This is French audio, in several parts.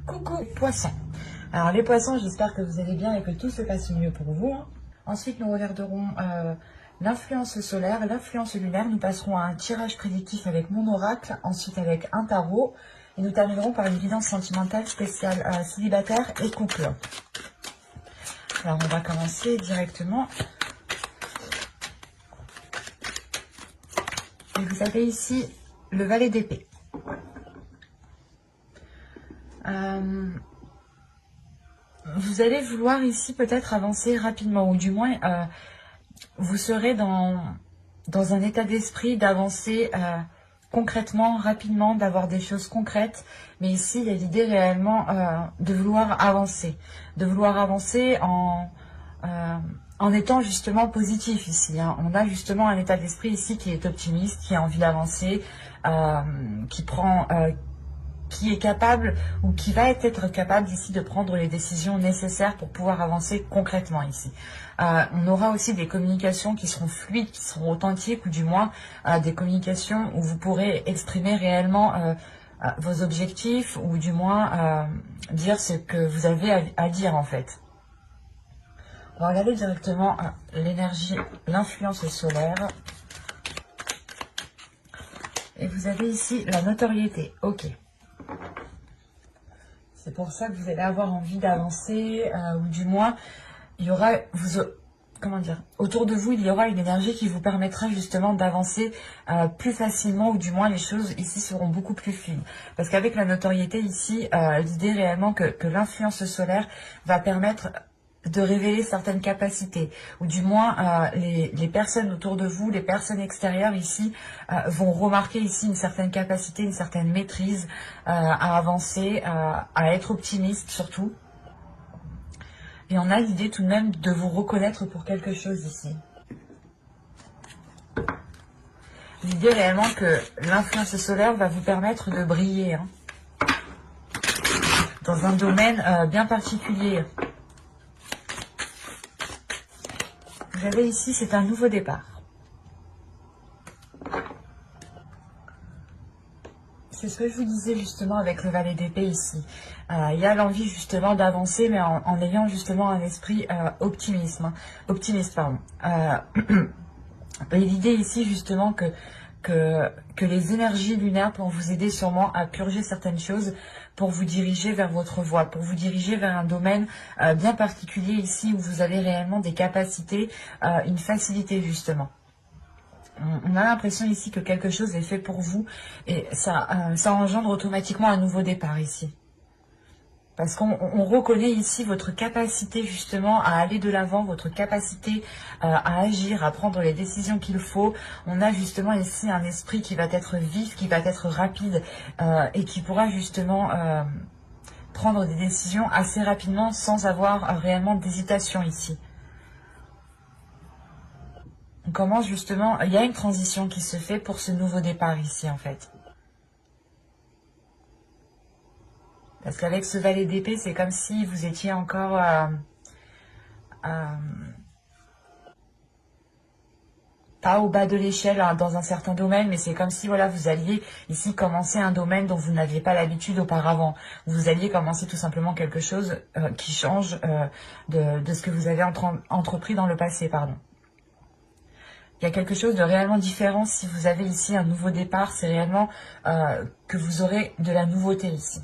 Coucou poissons. Alors les poissons, j'espère que vous allez bien et que tout se passe mieux pour vous. Ensuite, nous regarderons l'influence solaire, l'influence lunaire. Nous passerons à un tirage prédictif avec mon oracle, ensuite avec un tarot. Et nous terminerons par une guidance sentimentale spéciale célibataire et couple. Alors on va commencer directement. Et vous avez ici le valet d'épée. Vous allez vouloir ici peut-être avancer rapidement, ou du moins vous serez dans un état d'esprit d'avancer concrètement, rapidement, d'avoir des choses concrètes. Mais ici, il y a l'idée réellement de vouloir avancer en étant justement positif ici. On a justement un état d'esprit ici qui est optimiste, qui a envie d'avancer, qui est capable ou qui va être capable ici de prendre les décisions nécessaires pour pouvoir avancer concrètement ici. On aura aussi des communications qui seront fluides, qui seront authentiques, ou du moins des communications où vous pourrez exprimer réellement vos objectifs, ou du moins dire ce que vous avez à dire en fait. On va regarder directement l'énergie, l'influence solaire. Et vous avez ici la notoriété. Ok. C'est pour ça que vous allez avoir envie d'avancer, ou du moins, il y aura, autour de vous, il y aura une énergie qui vous permettra justement d'avancer plus facilement, ou du moins les choses ici seront beaucoup plus fluides. Parce qu'avec la notoriété ici, l'idée réellement que l'influence solaire va permettre de révéler certaines capacités, ou du moins les personnes autour de vous, les personnes extérieures ici vont remarquer ici une certaine capacité, une certaine maîtrise à avancer, à être optimiste surtout. Et on a l'idée tout de même de vous reconnaître pour quelque chose ici. L'idée réellement que l'influence solaire va vous permettre de briller dans un domaine bien particulier. Vous avez ici, c'est un nouveau départ. C'est ce que je vous disais justement avec le valet d'épée ici. Il y a l'envie justement d'avancer, mais en ayant justement un esprit optimiste. Et l'idée ici justement que les énergies lunaires pour vous aider sûrement à purger certaines choses, pour vous diriger vers votre voie, pour vous diriger vers un domaine bien particulier ici où vous avez réellement des capacités, une facilité justement. On a l'impression ici que quelque chose est fait pour vous et ça engendre automatiquement un nouveau départ ici. Parce qu'on reconnaît ici votre capacité justement à aller de l'avant, votre capacité à agir, à prendre les décisions qu'il faut. On a justement ici un esprit qui va être vif, qui va être rapide et qui pourra justement prendre des décisions assez rapidement sans avoir réellement d'hésitation ici. On commence justement, il y a une transition qui se fait pour ce nouveau départ ici en fait. Parce qu'avec ce valet d'épée, c'est comme si vous étiez encore pas au bas de l'échelle dans un certain domaine, mais c'est comme si voilà, vous alliez ici commencer un domaine dont vous n'aviez pas l'habitude auparavant. Vous alliez commencer tout simplement quelque chose qui change de ce que vous avez entrepris dans le passé, pardon. Il y a quelque chose de réellement différent si vous avez ici un nouveau départ, c'est réellement que vous aurez de la nouveauté ici.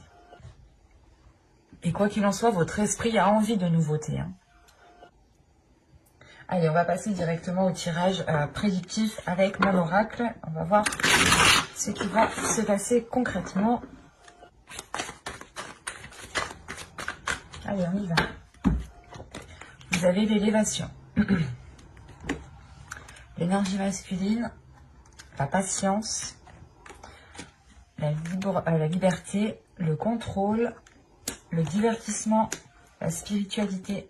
Et quoi qu'il en soit, votre esprit a envie de nouveauté. Allez, on va passer directement au tirage prédictif avec mon oracle. On va voir ce qui va se passer concrètement. Allez, on y va. Vous avez l'élévation. L'énergie masculine, la patience, la liberté, le contrôle, le divertissement, la spiritualité,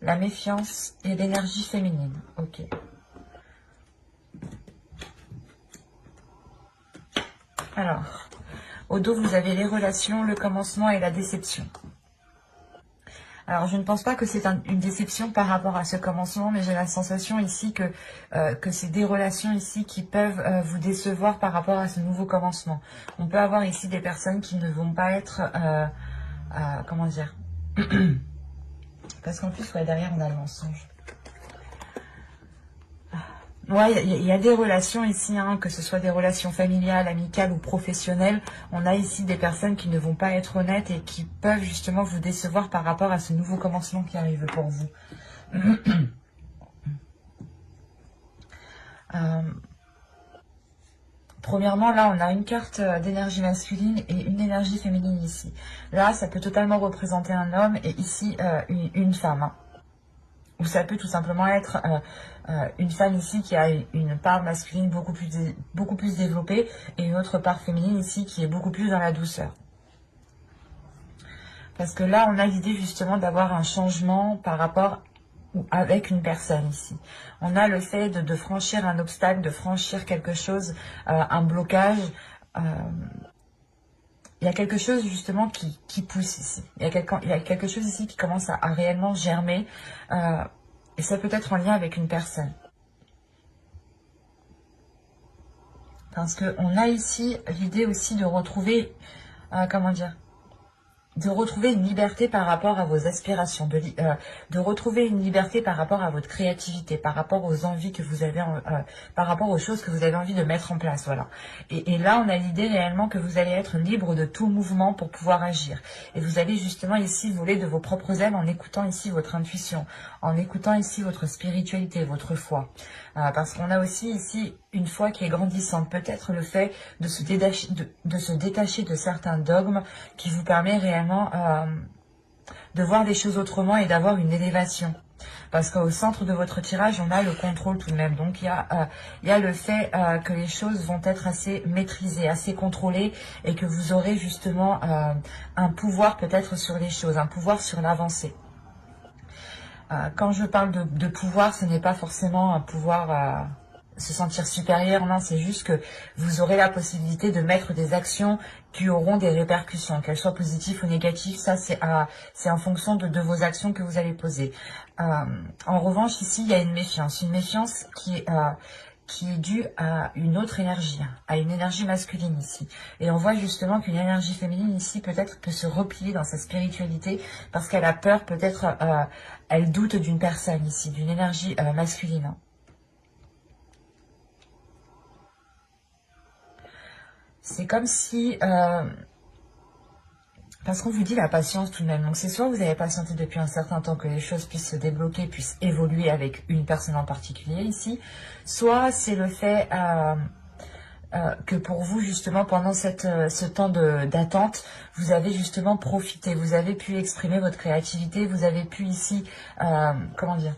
la méfiance et l'énergie féminine. Ok. Alors, au dos, vous avez les relations, le commencement et la déception. Alors, je ne pense pas que c'est une déception par rapport à ce commencement, mais j'ai la sensation ici que c'est des relations ici qui peuvent vous décevoir par rapport à ce nouveau commencement. On peut avoir ici des personnes qui ne vont pas être comment dire, parce qu'en plus, ouais, derrière, on a le mensonge. Ouais, il y a des relations ici, hein, que ce soit des relations familiales, amicales ou professionnelles. On a ici des personnes qui ne vont pas être honnêtes et qui peuvent justement vous décevoir par rapport à ce nouveau commencement qui arrive pour vous. Premièrement, là, on a une carte d'énergie masculine et une énergie féminine ici. Là, ça peut totalement représenter un homme et ici, une femme. Hein. Ou ça peut tout simplement être une femme ici qui a une part masculine beaucoup plus développée et une autre part féminine ici qui est beaucoup plus dans la douceur. Parce que là, on a l'idée justement d'avoir un changement par rapport ou avec une personne ici. On a le fait de franchir un obstacle, de franchir quelque chose, un blocage. Il y a quelque chose justement qui pousse ici. Il y a quelque chose ici qui commence à réellement germer. Et ça peut être en lien avec une personne. Parce qu'on a ici l'idée aussi de retrouver, comment dire, de retrouver une liberté par rapport à vos aspirations, de retrouver une liberté par rapport à votre créativité, par rapport aux envies que vous avez, par rapport aux choses que vous avez envie de mettre en place, voilà. Et là, on a l'idée réellement que vous allez être libre de tout mouvement pour pouvoir agir. Et vous allez justement ici voler de vos propres ailes en écoutant ici votre intuition, en écoutant ici votre spiritualité, votre foi. Parce qu'on a aussi ici une foi qui est grandissante. Peut-être le fait de se détacher de certains dogmes qui vous permet réellement de voir des choses autrement et d'avoir une élévation. Parce qu'au centre de votre tirage, on a le contrôle tout de même. Donc il y a le fait que les choses vont être assez maîtrisées, assez contrôlées et que vous aurez justement un pouvoir peut-être sur les choses, un pouvoir sur l'avancée. Quand je parle de pouvoir, ce n'est pas forcément un pouvoir se sentir supérieur, non, c'est juste que vous aurez la possibilité de mettre des actions qui auront des répercussions, qu'elles soient positives ou négatives, ça c'est en fonction de vos actions que vous allez poser. En revanche, ici, il y a une méfiance qui est due à une autre énergie, à une énergie masculine ici. Et on voit justement qu'une énergie féminine ici peut-être peut se replier dans sa spiritualité parce qu'elle a peur, peut-être elle doute d'une personne ici, d'une énergie masculine. C'est comme si... parce qu'on vous dit la patience tout de même. Donc c'est soit vous avez patienté depuis un certain temps que les choses puissent se débloquer, puissent évoluer avec une personne en particulier ici. Soit c'est le fait que pour vous justement pendant ce temps d'attente, vous avez justement profité. Vous avez pu exprimer votre créativité. Vous avez pu ici, comment dire,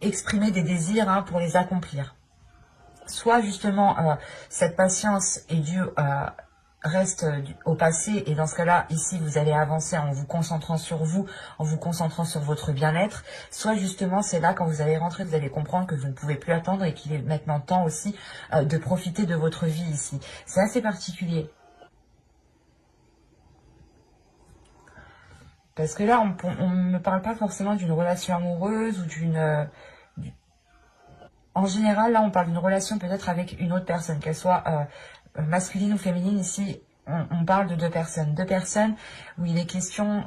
exprimer des désirs pour les accomplir. Soit justement cette patience est due reste au passé et dans ce cas-là, ici, vous allez avancer en vous concentrant sur vous, en vous concentrant sur votre bien-être. Soit justement, c'est là, quand vous allez rentrer, vous allez comprendre que vous ne pouvez plus attendre et qu'il est maintenant temps aussi de profiter de votre vie ici. C'est assez particulier. Parce que là, on ne me parle pas forcément d'une relation amoureuse ou d'une... En général, là, on parle d'une relation peut-être avec une autre personne, qu'elle soit masculine ou féminine. Ici, on parle de deux personnes. Deux personnes où il est question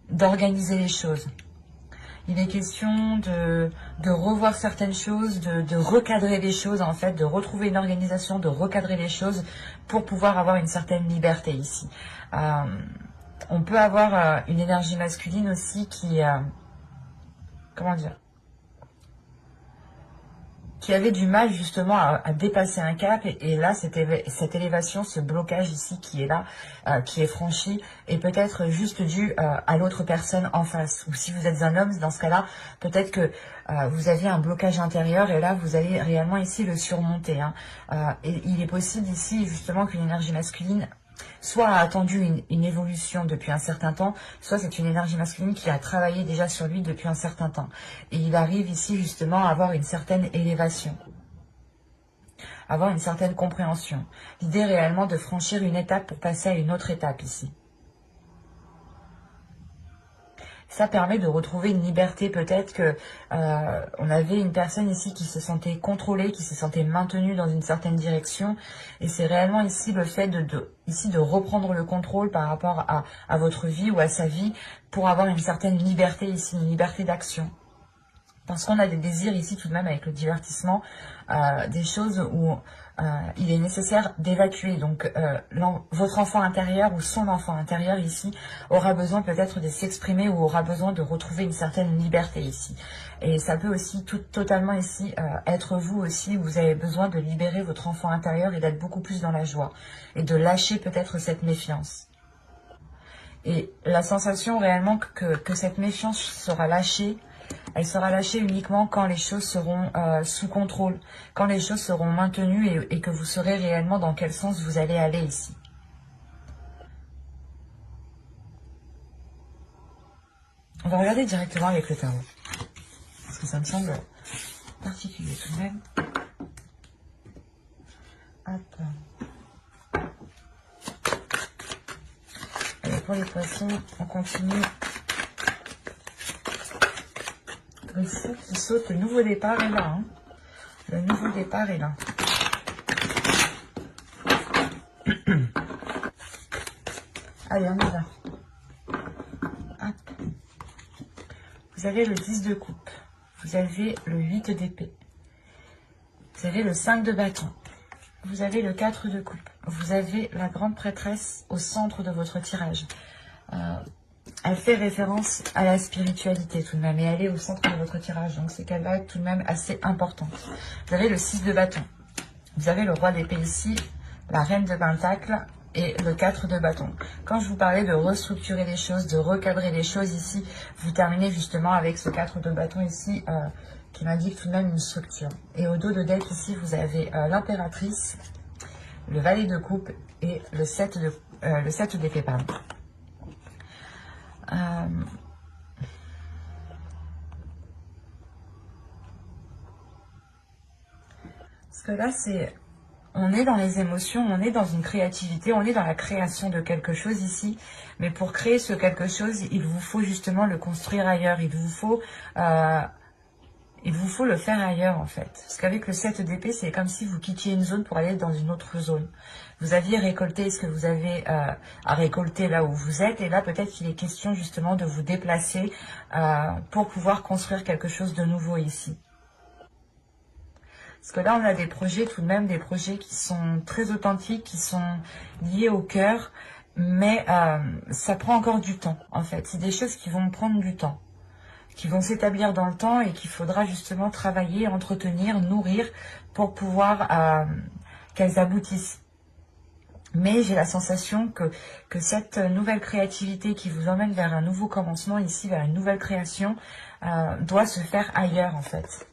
d'organiser les choses. Il est question de revoir certaines choses, de recadrer les choses, en fait, de retrouver une organisation, de recadrer les choses pour pouvoir avoir une certaine liberté ici. On peut avoir une énergie masculine aussi qui... comment dire, qui avait du mal justement à dépasser un cap et là cette élévation, ce blocage ici qui est là, qui est franchi est peut-être juste dû à l'autre personne en face. Ou si vous êtes un homme, dans ce cas-là, peut-être que vous avez un blocage intérieur et là vous allez réellement ici le surmonter. Et il est possible ici justement qu'une énergie masculine soit a attendu une évolution depuis un certain temps, soit c'est une énergie masculine qui a travaillé déjà sur lui depuis un certain temps. Et il arrive ici justement à avoir une certaine élévation, avoir une certaine compréhension. L'idée réellement de franchir une étape pour passer à une autre étape ici. Ça permet de retrouver une liberté. Peut-être que on avait une personne ici qui se sentait contrôlée, qui se sentait maintenue dans une certaine direction. Et c'est réellement ici le fait de reprendre le contrôle par rapport à votre vie ou à sa vie pour avoir une certaine liberté ici, une liberté d'action. Parce qu'on a des désirs ici tout de même avec le divertissement, des choses où il est nécessaire d'évacuer. Donc votre enfant intérieur ou son enfant intérieur ici aura besoin peut-être de s'exprimer ou aura besoin de retrouver une certaine liberté ici. Et ça peut aussi totalement ici être vous aussi, où vous avez besoin de libérer votre enfant intérieur et d'être beaucoup plus dans la joie. Et de lâcher peut-être cette méfiance. Et la sensation réellement que cette méfiance sera lâchée, elle sera lâchée uniquement quand les choses seront sous contrôle, quand les choses seront maintenues et que vous saurez réellement dans quel sens vous allez aller ici. On va regarder directement avec le tarot, parce que ça me semble particulier tout de même. Hop. Et pour les poissons, on continue. Le fou qui saute, le nouveau départ est là. Hein. Le nouveau départ est là. Allez, on y va. Hop. Vous avez le 10 de coupe. Vous avez le 8 d'épée. Vous avez le 5 de bâton. Vous avez le 4 de coupe. Vous avez la grande prêtresse au centre de votre tirage. Elle fait référence à la spiritualité tout de même, et elle est au centre de votre tirage, donc c'est qu'elle va être tout de même assez importante. Vous avez le 6 de bâton, vous avez le roi d'épée ici, la reine de pentacle et le 4 de bâton. Quand je vous parlais de restructurer les choses, de recadrer les choses ici, vous terminez justement avec ce 4 de bâton ici, qui m'indique tout de même une structure. Et au dos de deck ici, vous avez l'impératrice, le valet de coupe et le 7 d'épée, pardon. Parce que là, on est dans les émotions, on est dans une créativité, on est dans la création de quelque chose ici. Mais pour créer ce quelque chose, il vous faut justement le construire ailleurs. Il vous faut le faire ailleurs en fait. Parce qu'avec le 7 d'épée, c'est comme si vous quittiez une zone pour aller dans une autre zone. Vous aviez récolté ce que vous avez à récolter là où vous êtes. Et là, peut-être qu'il est question justement de vous déplacer pour pouvoir construire quelque chose de nouveau ici. Parce que là, on a des projets, tout de même, des projets qui sont très authentiques, qui sont liés au cœur. Mais ça prend encore du temps, en fait. C'est des choses qui vont prendre du temps, qui vont s'établir dans le temps et qu'il faudra justement travailler, entretenir, nourrir pour pouvoir qu'elles aboutissent. Mais j'ai la sensation que cette nouvelle créativité qui vous emmène vers un nouveau commencement ici, vers une nouvelle création, doit se faire ailleurs en fait.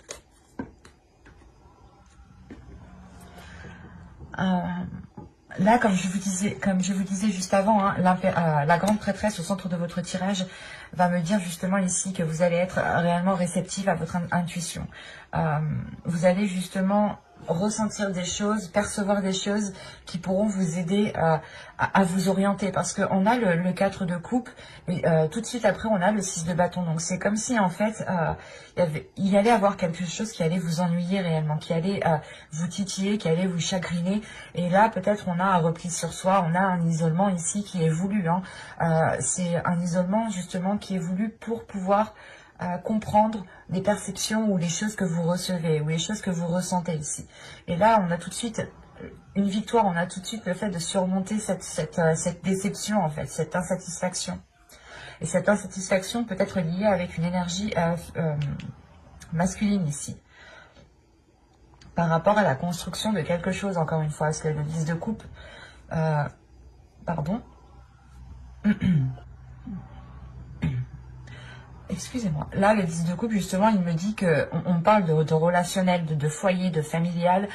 Là, comme je vous disais juste avant, hein, la grande prêtresse au centre de votre tirage va me dire justement ici que vous allez être réellement réceptive à votre intuition. Vous allez justement ressentir des choses, percevoir des choses qui pourront vous aider à vous orienter. Parce qu'on a le 4 de coupe, et tout de suite après on a le 6 de bâton. Donc c'est comme si en fait il y allait avoir quelque chose qui allait vous ennuyer réellement, qui allait vous titiller, qui allait vous chagriner. Et là peut-être on a un repli sur soi, on a un isolement ici qui est voulu. Hein. C'est un isolement justement qui est voulu pour pouvoir comprendre les perceptions ou les choses que vous recevez ou les choses que vous ressentez ici. Et là, on a tout de suite une victoire, on a tout de suite le fait de surmonter cette déception, en fait, cette insatisfaction. Et cette insatisfaction peut être liée avec une énergie masculine ici, par rapport à la construction de quelque chose, encore une fois, parce que le 10 de coupe, pardon, excusez-moi. Là, le 10 de coupe, justement, il me dit qu'on parle de relationnel, de foyer, de familial,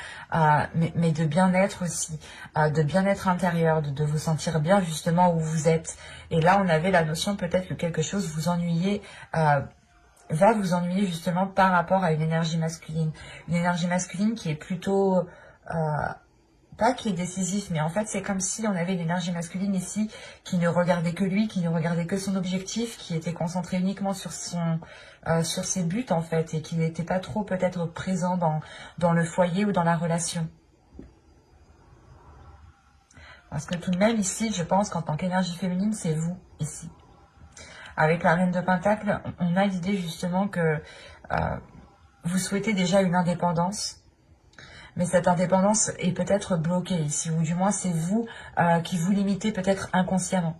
mais de bien-être aussi, de bien-être intérieur, de vous sentir bien justement où vous êtes. Et là, on avait la notion peut-être que quelque chose vous ennuyait, va vous ennuyer justement par rapport à une énergie masculine. Une énergie masculine qui est plutôt pas qui est décisif, mais en fait c'est comme si on avait l'énergie masculine ici qui ne regardait que lui, qui ne regardait que son objectif, qui était concentré uniquement sur sur ses buts en fait, et qui n'était pas trop peut-être présent dans le foyer ou dans la relation. Parce que tout de même ici, je pense qu'en tant qu'énergie féminine, c'est vous ici. Avec la Reine de Pentacle, on a l'idée justement que vous souhaitez déjà une indépendance. Mais cette indépendance est peut-être bloquée ici, ou du moins c'est vous qui vous limitez peut-être inconsciemment.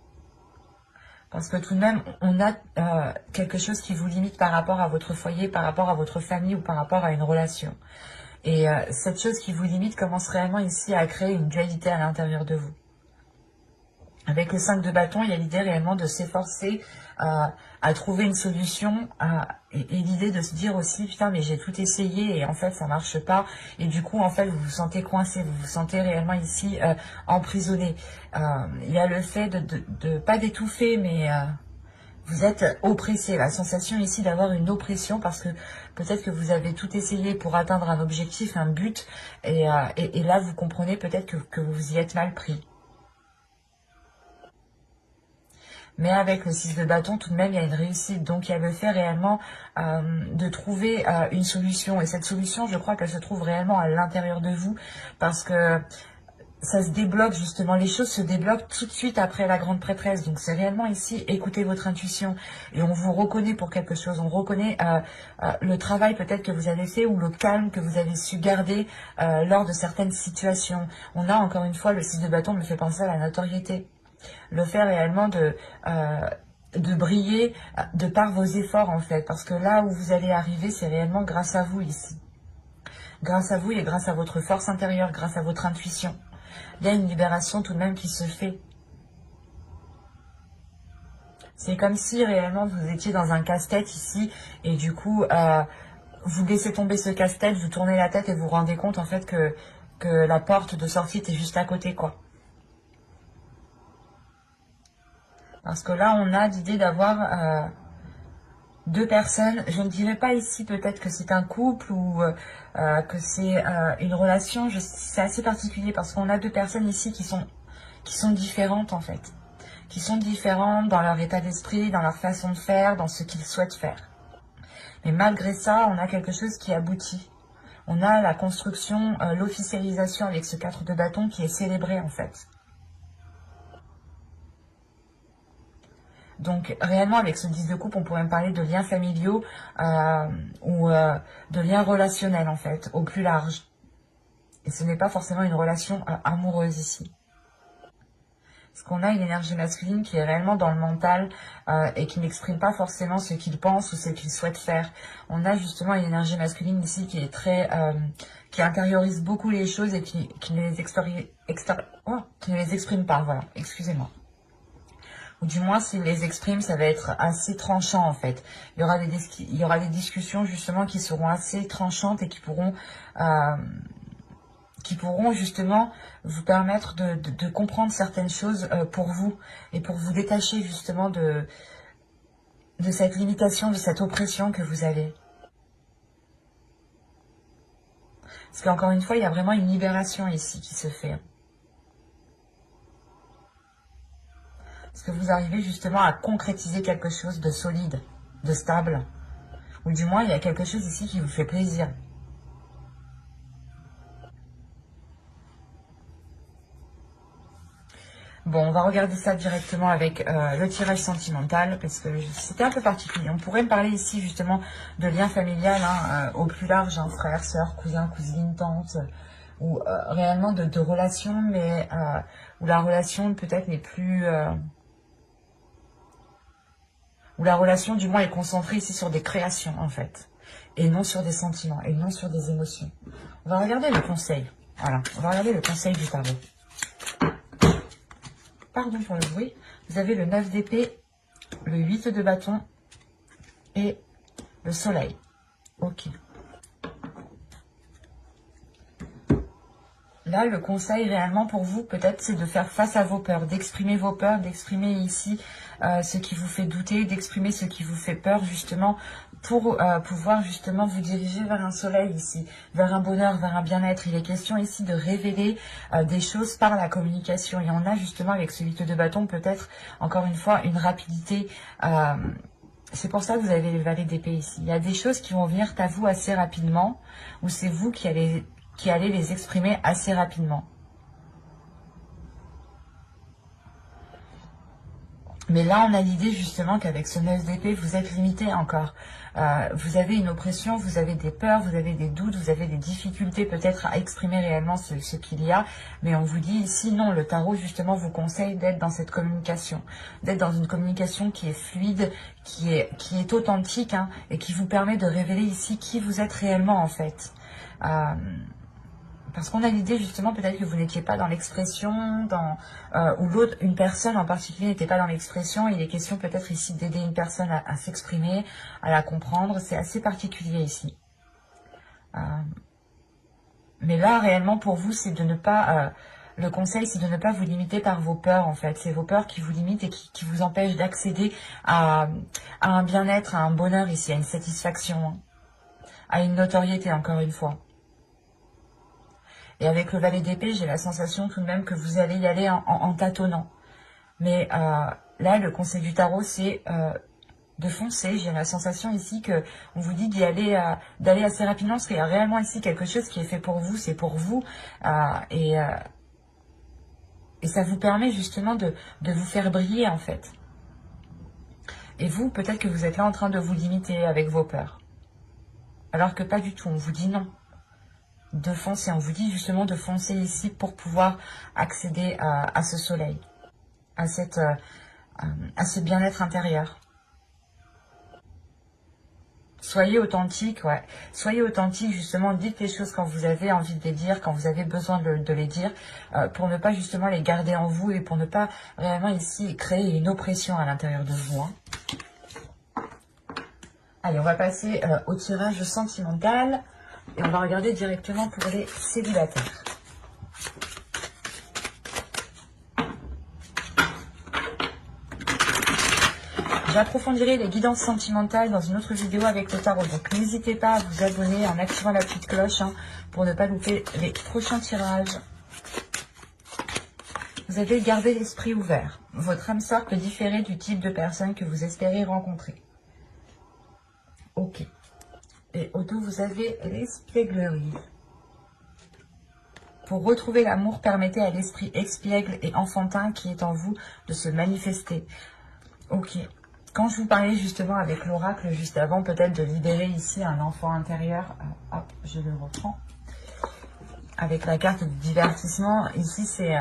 Parce que tout de même, on a quelque chose qui vous limite par rapport à votre foyer, par rapport à votre famille ou par rapport à une relation. Et cette chose qui vous limite commence réellement ici à créer une dualité à l'intérieur de vous. Avec le 5 de bâton, il y a l'idée réellement de s'efforcer à trouver une solution et l'idée de se dire aussi, putain, mais j'ai tout essayé et en fait, ça marche pas. Et du coup, en fait, vous vous sentez coincé, vous vous sentez réellement ici emprisonné. Il y a le fait de pas d'étouffer, mais vous êtes oppressé. La sensation ici d'avoir une oppression parce que peut-être que vous avez tout essayé pour atteindre un objectif, un but. Et là, vous comprenez peut-être que vous y êtes mal pris. Mais avec le 6 de bâton, tout de même, il y a une réussite. Donc, il y a le fait réellement de trouver une solution. Et cette solution, je crois qu'elle se trouve réellement à l'intérieur de vous. Parce que ça se débloque, justement. Les choses se débloquent tout de suite après la grande prêtresse. Donc, c'est réellement ici, écoutez votre intuition. Et on vous reconnaît pour quelque chose. On reconnaît le travail peut-être que vous avez fait ou le calme que vous avez su garder lors de certaines situations. On a, encore une fois, le 6 de bâton me fait penser à la notoriété. Le fait réellement de briller de par vos efforts en fait. Parce que là où vous allez arriver, c'est réellement grâce à vous ici. Grâce à vous et grâce à votre force intérieure, grâce à votre intuition. Il y a une libération tout de même qui se fait. C'est comme si réellement vous étiez dans un casse-tête ici et du coup vous laissez tomber ce casse-tête, vous tournez la tête et vous vous rendez compte en fait que la porte de sortie était juste à côté quoi. Parce que là, on a l'idée d'avoir deux personnes. Je ne dirais pas ici peut-être que c'est un couple ou que c'est une relation. C'est assez particulier parce qu'on a deux personnes ici qui sont différentes en fait. Qui sont différentes dans leur état d'esprit, dans leur façon de faire, dans ce qu'ils souhaitent faire. Mais malgré ça, on a quelque chose qui aboutit. On a la construction, l'officialisation avec ce 4 de bâton qui est célébré en fait. Donc, réellement, avec ce 10 de coupe, on pourrait me parler de liens familiaux ou de liens relationnels, en fait, au plus large. Et ce n'est pas forcément une relation amoureuse ici. Parce qu'on a une énergie masculine qui est réellement dans le mental et qui n'exprime pas forcément ce qu'il pense ou ce qu'il souhaite faire. On a justement une énergie masculine ici qui est très... qui intériorise beaucoup les choses et qui ne les exprime pas, voilà, excusez-moi. Ou du moins, s'il les exprime, ça va être assez tranchant, en fait. Il y aura des discussions, justement, qui seront assez tranchantes et qui pourront justement, vous permettre de comprendre certaines choses pour vous. Et pour vous détacher, justement, de cette limitation, de cette oppression que vous avez. Parce qu'encore une fois, il y a vraiment une libération ici qui se fait. Parce que vous arrivez justement à concrétiser quelque chose de solide, de stable. Ou du moins, il y a quelque chose ici qui vous fait plaisir. Bon, on va regarder ça directement avec le tirage sentimental, parce que c'était un peu particulier. On pourrait me parler ici justement de lien familial, hein, au plus large, hein, frère, soeur, cousin, cousine, tante, ou réellement de relations, mais où la relation peut-être n'est plus... où la relation du moins est concentrée ici sur des créations en fait, et non sur des sentiments, et non sur des émotions. On va regarder le conseil, voilà, on va regarder le conseil du tarot. Pardon pour le bruit, vous avez le 9 d'épée, le 8 de bâton, et le soleil. Ok. Là, le conseil réellement pour vous, peut-être, c'est de faire face à vos peurs, d'exprimer vos peurs, d'exprimer ici ce qui vous fait douter, d'exprimer ce qui vous fait peur, justement, pour pouvoir justement vous diriger vers un soleil ici, vers un bonheur, vers un bien-être. Il est question ici de révéler des choses par la communication. Et on a justement avec ce 8 de bâton, peut-être, encore une fois, une rapidité. C'est pour ça que vous avez les valets d'épée ici. Il y a des choses qui vont venir à vous assez rapidement, ou c'est vous qui allez les exprimer assez rapidement. Mais là, on a l'idée justement qu'avec ce 9 d'épée, vous êtes limité encore. Vous avez une oppression, vous avez des peurs, vous avez des doutes, vous avez des difficultés peut-être à exprimer réellement ce qu'il y a. Mais on vous dit ici, non, le tarot justement vous conseille d'être dans cette communication. D'être dans une communication qui est fluide, qui est authentique, hein, et qui vous permet de révéler ici qui vous êtes réellement en fait. Parce qu'on a l'idée justement peut-être que vous n'étiez pas dans l'expression, ou l'autre, une personne en particulier n'était pas dans l'expression. Il est question peut-être ici d'aider une personne à s'exprimer, à la comprendre. C'est assez particulier ici. Mais là, réellement, pour vous, c'est de ne pas... le conseil, c'est de ne pas vous limiter par vos peurs, en fait. C'est vos peurs qui vous limitent et qui vous empêchent d'accéder à un bien-être, à un bonheur ici, à une satisfaction, hein, à une notoriété, encore une fois. Et avec le valet d'épée, j'ai la sensation tout de même que vous allez y aller en tâtonnant. Mais là, le conseil du tarot, c'est de foncer. J'ai la sensation ici que on vous dit d'aller assez rapidement, parce qu'il y a réellement ici quelque chose qui est fait pour vous, c'est pour vous. Et ça vous permet justement de vous faire briller, en fait. Et vous, peut-être que vous êtes là en train de vous limiter avec vos peurs. Alors que pas du tout, on vous dit non. De foncer, on vous dit justement de foncer ici pour pouvoir accéder à ce soleil, à ce bien-être intérieur. Soyez authentique, ouais. Soyez authentique, justement, dites les choses quand vous avez envie de les dire, quand vous avez besoin de les dire, pour ne pas justement les garder en vous et pour ne pas réellement ici créer une oppression à l'intérieur de vous, hein. Allez, on va passer au tirage sentimental. Et on va regarder directement pour les célibataires. J'approfondirai les guidances sentimentales dans une autre vidéo avec le tarot. Donc n'hésitez pas à vous abonner en activant la petite cloche, hein, pour ne pas louper les prochains tirages. Vous avez gardé l'esprit ouvert. Votre âme sœur peut différer du type de personne que vous espérez rencontrer. Ok. Et au dos, vous avez l'espièglerie. Pour retrouver l'amour, permettez à l'esprit espiègle et enfantin qui est en vous de se manifester. Ok. Quand je vous parlais justement avec l'oracle juste avant, peut-être de libérer ici un enfant intérieur. Hop, je le reprends. Avec la carte du divertissement, ici c'est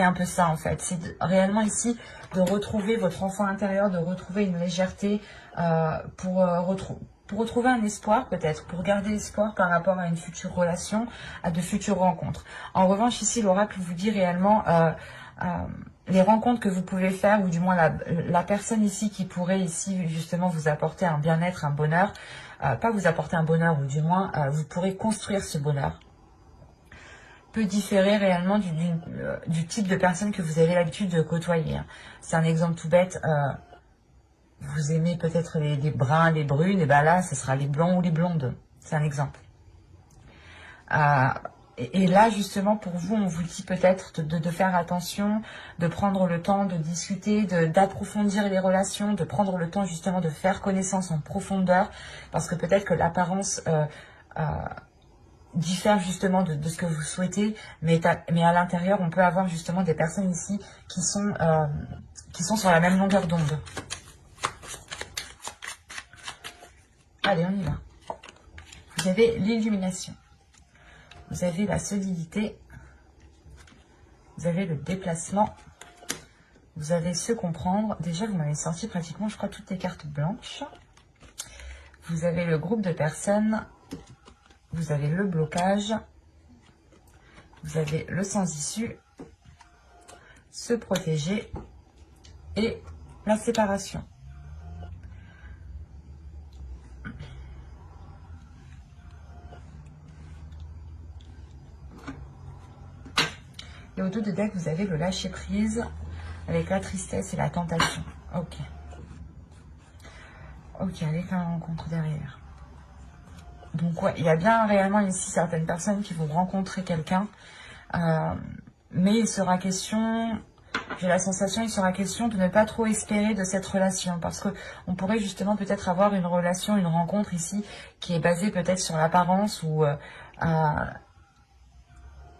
un peu ça en fait. C'est réellement ici de retrouver votre enfant intérieur, de retrouver une légèreté pour retrouver un espoir peut-être, pour garder espoir par rapport à une future relation, à de futures rencontres. En revanche, ici, l'oracle vous dit réellement les rencontres que vous pouvez faire, ou du moins la personne ici qui pourrait ici justement vous apporter un bien-être, un bonheur, pas vous apporter un bonheur, ou du moins vous pourrez construire ce bonheur, peut différer réellement du type de personne que vous avez l'habitude de côtoyer. C'est un exemple tout bête. Vous aimez peut-être les bruns, les brunes, et bien là, ce sera les blonds ou les blondes. C'est un exemple. Et là, justement, pour vous, on vous dit peut-être de faire attention, de prendre le temps de discuter, d'approfondir les relations, de prendre le temps justement de faire connaissance en profondeur, parce que peut-être que l'apparence diffère justement de ce que vous souhaitez, mais à l'intérieur, on peut avoir justement des personnes ici qui sont sur la même longueur d'onde. Allez, on y va. Vous avez l'illumination. Vous avez la solidité. Vous avez le déplacement. Vous avez se comprendre. Déjà, vous m'avez sorti pratiquement, je crois, toutes les cartes blanches. Vous avez le groupe de personnes. Vous avez le blocage. Vous avez le sans issue. Se protéger. Et la séparation. Et au dos de deck, vous avez le lâcher prise avec la tristesse et la tentation. Ok. Ok, avec la rencontre derrière. Donc ouais, il y a bien réellement ici certaines personnes qui vont rencontrer quelqu'un. Mais il sera question, j'ai la sensation, il sera question de ne pas trop espérer de cette relation. Parce que on pourrait justement peut-être avoir une relation, une rencontre ici qui est basée peut-être sur l'apparence ou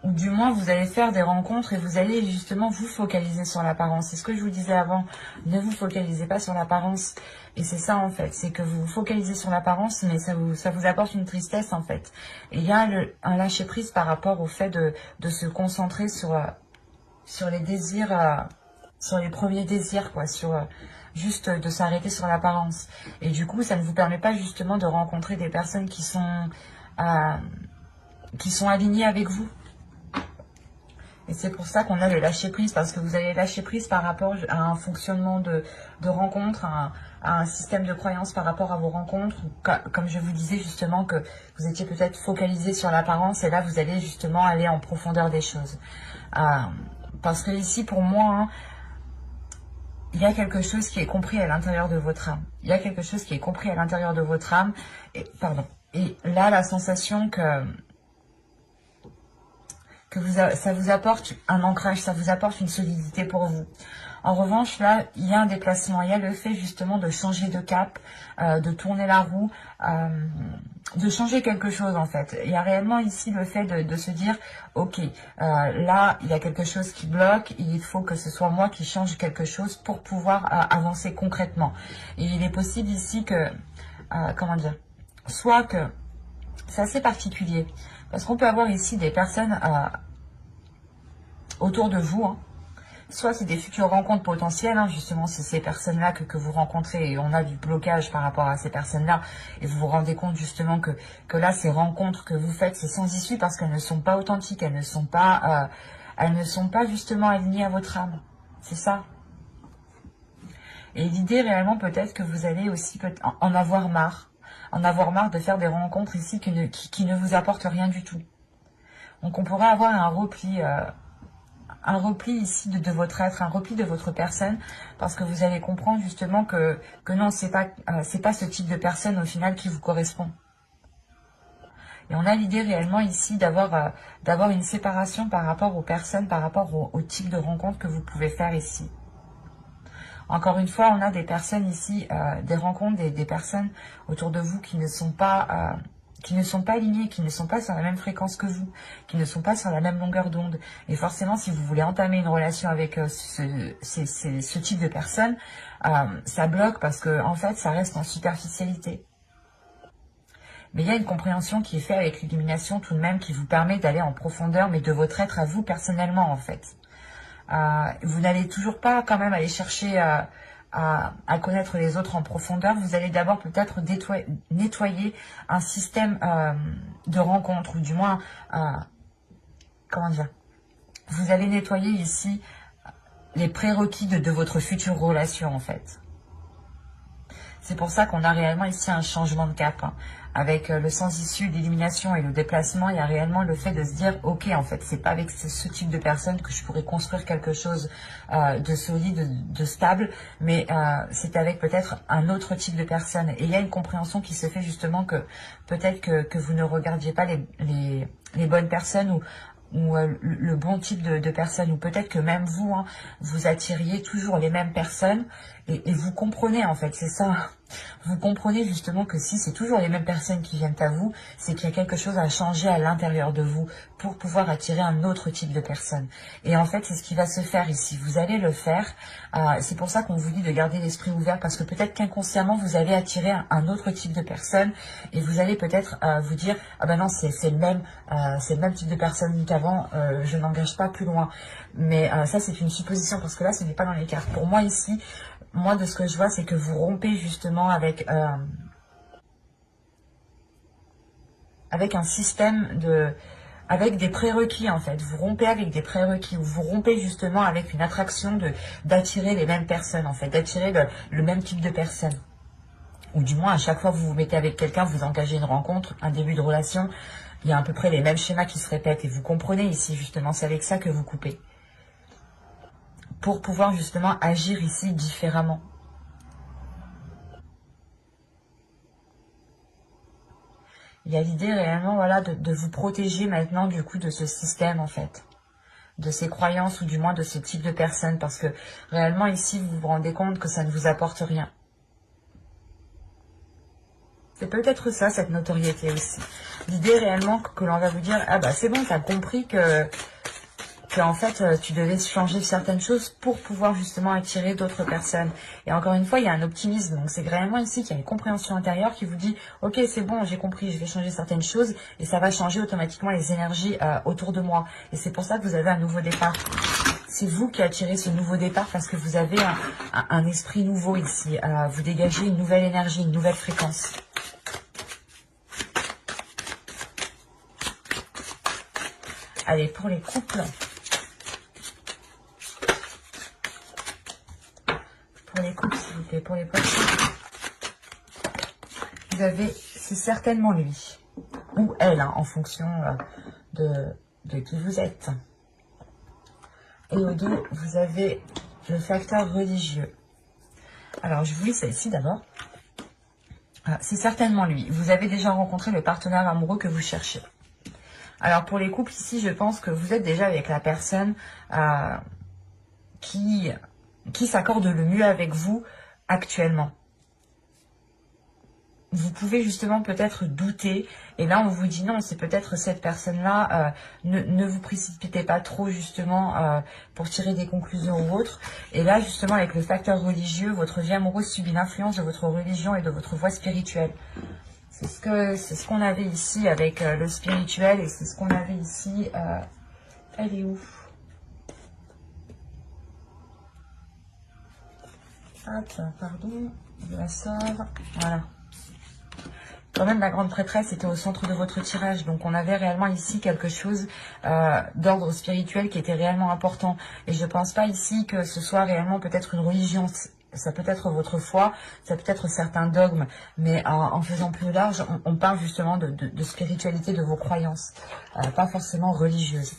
du moins vous allez faire des rencontres et vous allez justement vous focaliser sur l'apparence. C'est ce que je vous disais avant, ne vous focalisez pas sur l'apparence. Et c'est ça en fait, c'est que vous vous focalisez sur l'apparence, mais ça vous apporte une tristesse en fait. Et il y a un lâcher prise par rapport au fait de se concentrer sur les désirs, sur les premiers désirs, quoi, sur juste de s'arrêter sur l'apparence. Et du coup, ça ne vous permet pas justement de rencontrer des personnes qui sont alignées avec vous. Et c'est pour ça qu'on a le lâcher prise, parce que vous allez lâcher prise par rapport à un fonctionnement de rencontre, à un système de croyance par rapport à vos rencontres, ou comme je vous disais justement que vous étiez peut-être focalisé sur l'apparence, et là vous allez justement aller en profondeur des choses. Parce que ici pour moi, hein, il y a quelque chose qui est compris à l'intérieur de votre âme. Il y a quelque chose qui est compris à l'intérieur de votre âme, et là la sensation que ça vous apporte un ancrage, ça vous apporte une solidité pour vous. En revanche, là, il y a un déplacement, il y a le fait justement de changer de cap, de tourner la roue, de changer quelque chose en fait. Il y a réellement ici le fait de se dire, ok, là, il y a quelque chose qui bloque, il faut que ce soit moi qui change quelque chose pour pouvoir avancer concrètement. Et il est possible ici que, comment dire, soit que, c'est assez particulier, parce qu'on peut avoir ici des personnes autour de vous, hein. Soit c'est des futures rencontres potentielles, hein, justement c'est ces personnes-là que vous rencontrez et on a du blocage par rapport à ces personnes-là et vous vous rendez compte justement que là ces rencontres que vous faites c'est sans issue parce qu'elles ne sont pas authentiques, elles ne sont pas justement alignées à votre âme, c'est ça. Et l'idée réellement peut-être que vous allez aussi en avoir marre de faire des rencontres ici qui ne vous apportent rien du tout. Donc on pourrait avoir un repli ici de votre être, un repli de votre personne, parce que vous allez comprendre justement que non, c'est pas ce type de personne au final qui vous correspond. Et on a l'idée réellement ici d'avoir une séparation par rapport aux personnes, par rapport au type de rencontre que vous pouvez faire ici. Encore une fois, on a des personnes ici, des rencontres, des personnes autour de vous qui ne sont pas alignés, qui ne sont pas sur la même fréquence que vous, qui ne sont pas sur la même longueur d'onde. Et forcément, si vous voulez entamer une relation avec ce type de personne, ça bloque parce que en fait, ça reste en superficialité. Mais il y a une compréhension qui est faite avec l'illumination tout de même qui vous permet d'aller en profondeur, mais de votre être à vous personnellement en fait. Vous n'allez toujours pas quand même aller chercher à connaître les autres en profondeur, vous allez d'abord peut-être nettoyer un système de rencontre, ou du moins, comment dire, vous allez nettoyer ici les prérequis de votre future relation en fait. C'est pour ça qu'on a réellement ici un changement de cap, hein. Avec le sens issu, l'illumination et le déplacement, il y a réellement le fait de se dire, ok, en fait, c'est pas avec ce type de personne que je pourrais construire quelque chose de solide, de stable, mais c'est avec peut-être un autre type de personne. Et il y a une compréhension qui se fait justement que peut-être que vous ne regardiez pas les bonnes personnes ou le bon type de personne, ou peut-être que même vous, hein, vous attiriez toujours les mêmes personnes, et vous comprenez en fait, c'est ça, vous comprenez justement que si c'est toujours les mêmes personnes qui viennent à vous, c'est qu'il y a quelque chose à changer à l'intérieur de vous pour pouvoir attirer un autre type de personne. Et en fait, c'est ce qui va se faire ici, vous allez le faire, c'est pour ça qu'on vous dit de garder l'esprit ouvert, parce que peut-être qu'inconsciemment, vous allez attirer un autre type de personne, et vous allez peut-être vous dire, ah ben non, c'est le même type de personne qu'avant, je n'engage pas plus loin. Mais ça, c'est une supposition, parce que là, ce n'est pas dans les cartes. Pour moi, ici, moi, de ce que je vois, c'est que vous rompez justement avec un système avec des prérequis en fait. Vous rompez avec des prérequis, ou vous rompez justement avec une attraction d'attirer les mêmes personnes en fait, d'attirer le même type de personne. Ou du moins, à chaque fois que vous vous mettez avec quelqu'un, vous engagez une rencontre, un début de relation, il y a à peu près les mêmes schémas qui se répètent. Et vous comprenez ici justement, c'est avec ça que vous coupez. pour pouvoir justement agir ici différemment. Il y a l'idée réellement, voilà, de vous protéger maintenant du coup de ce système en fait, de ces croyances ou du moins de ce type de personne, parce que réellement ici vous vous rendez compte que ça ne vous apporte rien. C'est peut-être ça, cette notoriété aussi. L'idée réellement que l'on va vous dire, ah bah c'est bon, tu as compris que en fait, tu devais changer certaines choses pour pouvoir justement attirer d'autres personnes. Et encore une fois, il y a un optimisme. Donc c'est vraiment ici qu'il y a une compréhension intérieure qui vous dit, ok, c'est bon, j'ai compris, je vais changer certaines choses et ça va changer automatiquement les énergies autour de moi. Et c'est pour ça que vous avez un nouveau départ. C'est vous qui attirez ce nouveau départ parce que vous avez un esprit nouveau ici. Vous dégagez une nouvelle énergie, une nouvelle fréquence. Allez, pour les couples. Pour les couples, s'il vous plaît, pour les poissons. Vous avez, c'est certainement lui. Ou elle, hein, en fonction de qui vous êtes. Et au dos, vous avez le facteur religieux. Alors, je vous lis ça ici d'abord. C'est certainement lui. Vous avez déjà rencontré le partenaire amoureux que vous cherchez. Alors, pour les couples, ici, je pense que vous êtes déjà avec la personne qui s'accorde le mieux avec vous actuellement. Vous pouvez justement peut-être douter, et là on vous dit non, c'est peut-être cette personne-là, ne vous précipitez pas trop justement pour tirer des conclusions ou autres. Et là justement avec le facteur religieux, votre vie amoureuse subit l'influence de votre religion et de votre voie spirituelle. C'est ce qu'on avait ici avec le spirituel, et c'est ce qu'on avait ici, elle est où? Hop, pardon, je la sors, voilà. Quand même, la grande prêtresse était au centre de votre tirage. Donc, on avait réellement ici quelque chose d'ordre spirituel qui était réellement important. Et je ne pense pas ici que ce soit réellement peut-être une religion. Ça peut être votre foi, ça peut être certains dogmes. Mais en faisant plus large, on parle justement de spiritualité, de vos croyances. Pas forcément religieuses.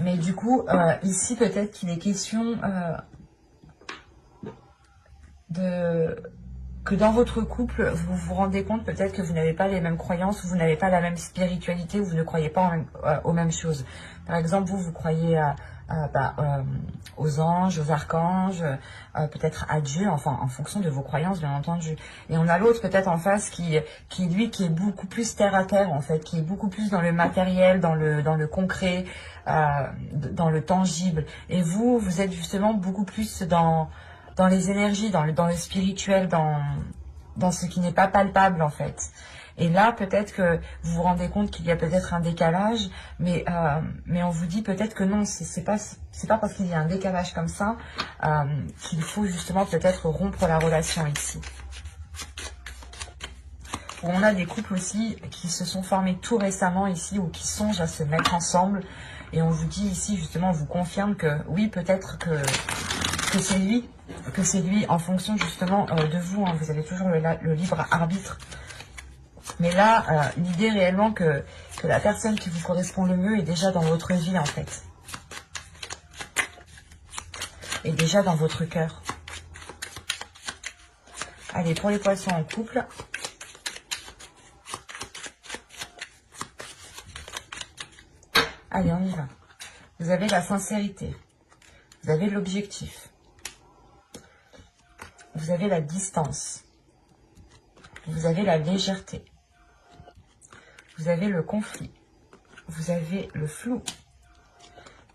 Mais du coup, ici, peut-être qu'il est question que dans votre couple, vous vous rendez compte peut-être que vous n'avez pas les mêmes croyances, ou vous n'avez pas la même spiritualité, ou vous ne croyez pas aux mêmes choses. Par exemple, vous croyez aux anges, aux archanges, peut-être à Dieu, enfin en fonction de vos croyances bien entendu. Et on a l'autre peut-être en face qui est beaucoup plus terre à terre en fait, qui est beaucoup plus dans le matériel, dans le concret, dans le tangible. Et vous êtes justement beaucoup plus dans les énergies, dans le spirituel, dans ce qui n'est pas palpable en fait. Et là, peut-être que vous vous rendez compte qu'il y a peut-être un décalage, mais on vous dit peut-être que non, c'est pas parce qu'il y a un décalage comme ça qu'il faut justement peut-être rompre la relation ici. On a des couples aussi qui se sont formés tout récemment ici, ou qui songent à se mettre ensemble, et on vous dit ici justement, on vous confirme que oui, peut-être que c'est lui en fonction justement de vous, hein. Vous avez toujours le libre arbitre. Mais là, l'idée réellement que la personne qui vous correspond le mieux est déjà dans votre vie en fait. Et déjà dans votre cœur. Allez, pour les poissons en couple. Allez, on y va. Vous avez la sincérité. Vous avez l'objectif. Vous avez la distance. Vous avez la légèreté. Vous avez le conflit. Vous avez le flou.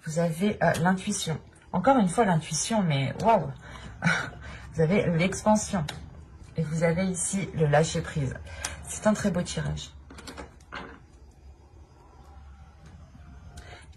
Vous avez l'intuition. Encore une fois, l'intuition, mais waouh. Vous avez l'expansion. Et vous avez ici le lâcher-prise. C'est un très beau tirage.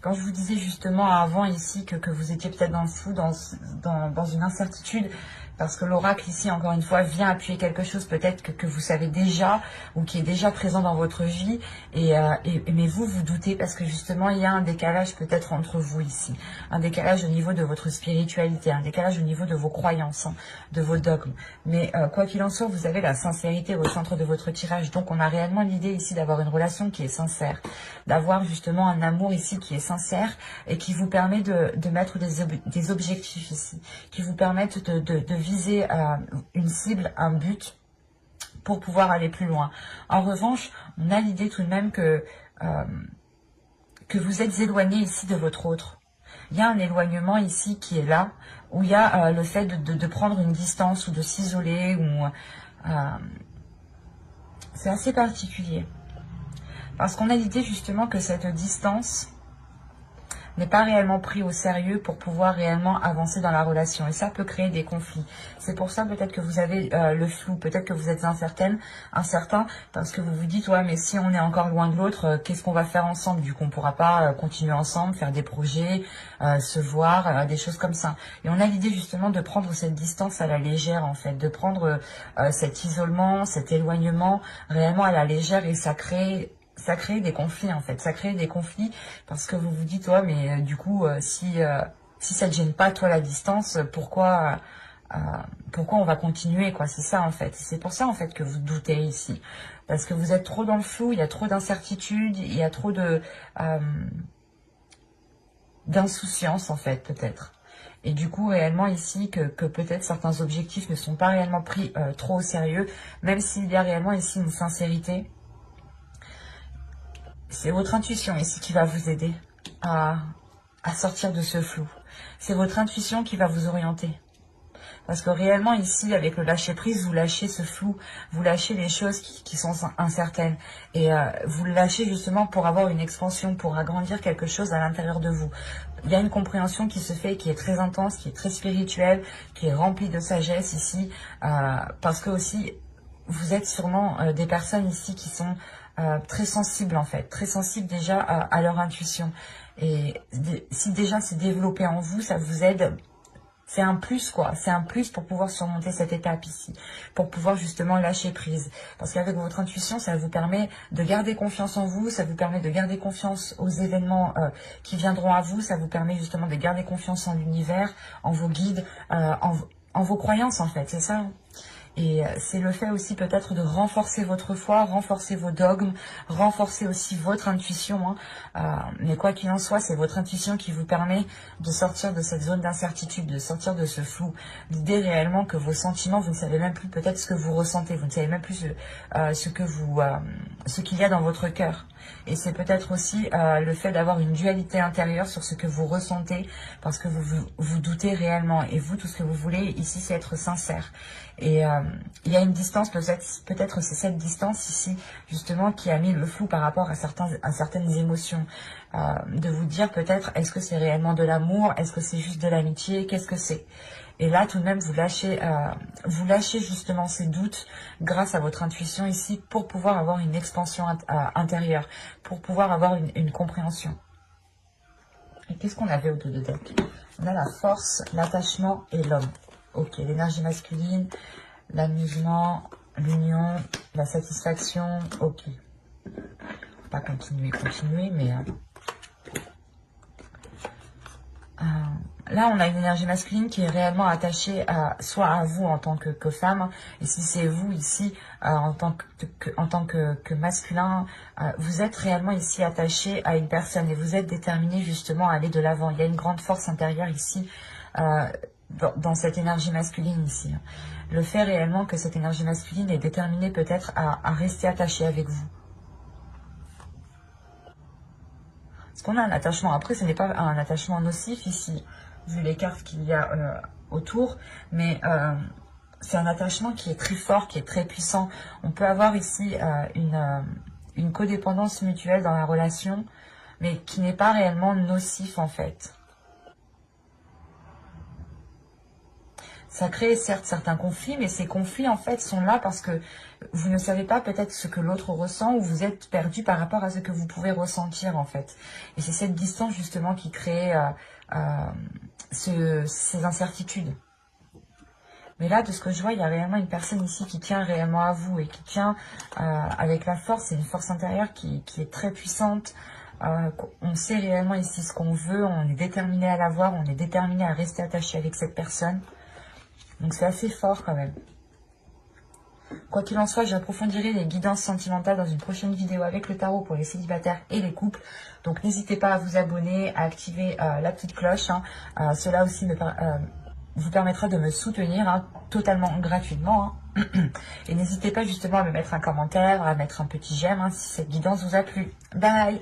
Quand je vous disais justement avant ici que vous étiez peut-être dans le flou, dans une incertitude, parce que l'oracle ici, encore une fois, vient appuyer quelque chose peut-être que vous savez déjà, ou qui est déjà présent dans votre vie, mais vous doutez parce que justement, il y a un décalage peut-être entre vous ici, un décalage au niveau de votre spiritualité, un décalage au niveau de vos croyances, hein, de vos dogmes. Mais quoi qu'il en soit, vous avez la sincérité au centre de votre tirage, donc on a réellement l'idée ici d'avoir une relation qui est sincère, d'avoir justement un amour ici qui est sincère, sincère et qui vous permet de mettre des objectifs ici, qui vous permettent de viser une cible, un but pour pouvoir aller plus loin. En revanche, on a l'idée tout de même que vous êtes éloigné ici de votre autre. Il y a un éloignement ici qui est là, où il y a le fait de prendre une distance ou de s'isoler. C'est assez particulier. Parce qu'on a l'idée justement que cette distance n'est pas réellement pris au sérieux pour pouvoir réellement avancer dans la relation. Et ça peut créer des conflits. C'est pour ça peut-être que vous avez le flou, peut-être que vous êtes incertain, parce que vous vous dites, ouais, mais si on est encore loin de l'autre, qu'est-ce qu'on va faire ensemble? Du coup, on ne pourra pas continuer ensemble, faire des projets, se voir, des choses comme ça. Et on a l'idée justement de prendre cette distance à la légère, en fait, de prendre cet isolement, cet éloignement réellement à la légère, et ça crée des conflits en fait, ça crée des conflits parce que vous vous dites, ouais, mais du coup, si ça te gêne pas toi la distance, pourquoi on va continuer, quoi? C'est ça en fait, c'est pour ça en fait que vous doutez ici, parce que vous êtes trop dans le flou, il y a trop d'incertitudes, il y a trop d'insouciance en fait, peut-être. Et du coup, réellement ici, que peut-être certains objectifs ne sont pas réellement pris trop au sérieux, même s'il y a réellement ici une sincérité. C'est votre intuition ici qui va vous aider à sortir de ce flou. C'est votre intuition qui va vous orienter. Parce que réellement ici, avec le lâcher-prise, vous lâchez ce flou, vous lâchez les choses qui sont incertaines. Et vous le lâchez justement pour avoir une expansion, pour agrandir quelque chose à l'intérieur de vous. Il y a une compréhension qui se fait, qui est très intense, qui est très spirituelle, qui est remplie de sagesse ici. Parce que aussi, vous êtes sûrement des personnes ici qui sont très sensibles en fait, très sensibles déjà à leur intuition. Et si déjà c'est développé en vous, ça vous aide. C'est un plus quoi, c'est un plus pour pouvoir surmonter cette étape ici, pour pouvoir justement lâcher prise. Parce qu'avec votre intuition, ça vous permet de garder confiance en vous, ça vous permet de garder confiance aux événements qui viendront à vous, ça vous permet justement de garder confiance en l'univers, en vos guides, en vos croyances en fait, c'est ça. Et c'est le fait aussi peut-être de renforcer votre foi, renforcer vos dogmes, renforcer aussi votre intuition. Mais quoi qu'il en soit, c'est votre intuition qui vous permet de sortir de cette zone d'incertitude, de sortir de ce flou. L'idée réellement que vos sentiments, vous ne savez même plus peut-être ce que vous ressentez, vous ne savez même plus ce qu'il y a dans votre cœur. Et c'est peut-être aussi le fait d'avoir une dualité intérieure sur ce que vous ressentez, parce que vous doutez réellement. Et vous, tout ce que vous voulez ici, c'est être sincère. Et il y a une distance, peut-être c'est cette distance ici, justement, qui a mis le flou par rapport à certaines émotions. De vous dire peut-être, est-ce que c'est réellement de l'amour? Est-ce que c'est juste de l'amitié? Qu'est-ce que c'est? Et là, tout de même, vous lâchez justement ces doutes grâce à votre intuition ici pour pouvoir avoir une expansion intérieure, pour pouvoir avoir une compréhension. Et qu'est-ce qu'on avait au dos de deck? On a la force, l'attachement et l'homme. Ok, l'énergie masculine, l'amusement, l'union, la satisfaction. Ok. Pas continuer, mais... là, on a une énergie masculine qui est réellement attachée soit à vous en tant que femme, et si c'est vous ici, en tant que masculin, vous êtes réellement ici attaché à une personne, et vous êtes déterminé justement à aller de l'avant. Il y a une grande force intérieure ici, dans cette énergie masculine ici. Le fait réellement que cette énergie masculine est déterminée peut-être à rester attachée avec vous. Parce qu'on a un attachement, après ce n'est pas un attachement nocif ici, vu les cartes qu'il y a autour, mais c'est un attachement qui est très fort, qui est très puissant. On peut avoir ici une codépendance mutuelle dans la relation, mais qui n'est pas réellement nocif en fait. Ça crée certes certains conflits, mais ces conflits en fait sont là parce que vous ne savez pas peut-être ce que l'autre ressent, ou vous êtes perdu par rapport à ce que vous pouvez ressentir en fait. Et c'est cette distance justement qui crée ces incertitudes. Mais là, de ce que je vois, il y a réellement une personne ici qui tient réellement à vous et qui tient avec la force. C'est une force intérieure qui est très puissante. On sait réellement ici ce qu'on veut, on est déterminé à l'avoir, on est déterminé à rester attaché avec cette personne. Donc c'est assez fort quand même. Quoi qu'il en soit, j'approfondirai les guidances sentimentales dans une prochaine vidéo avec le tarot pour les célibataires et les couples. Donc n'hésitez pas à vous abonner, à activer la petite cloche. Cela aussi vous permettra de me soutenir totalement gratuitement. Et n'hésitez pas justement à me mettre un commentaire, à mettre un petit j'aime si cette guidance vous a plu. Bye!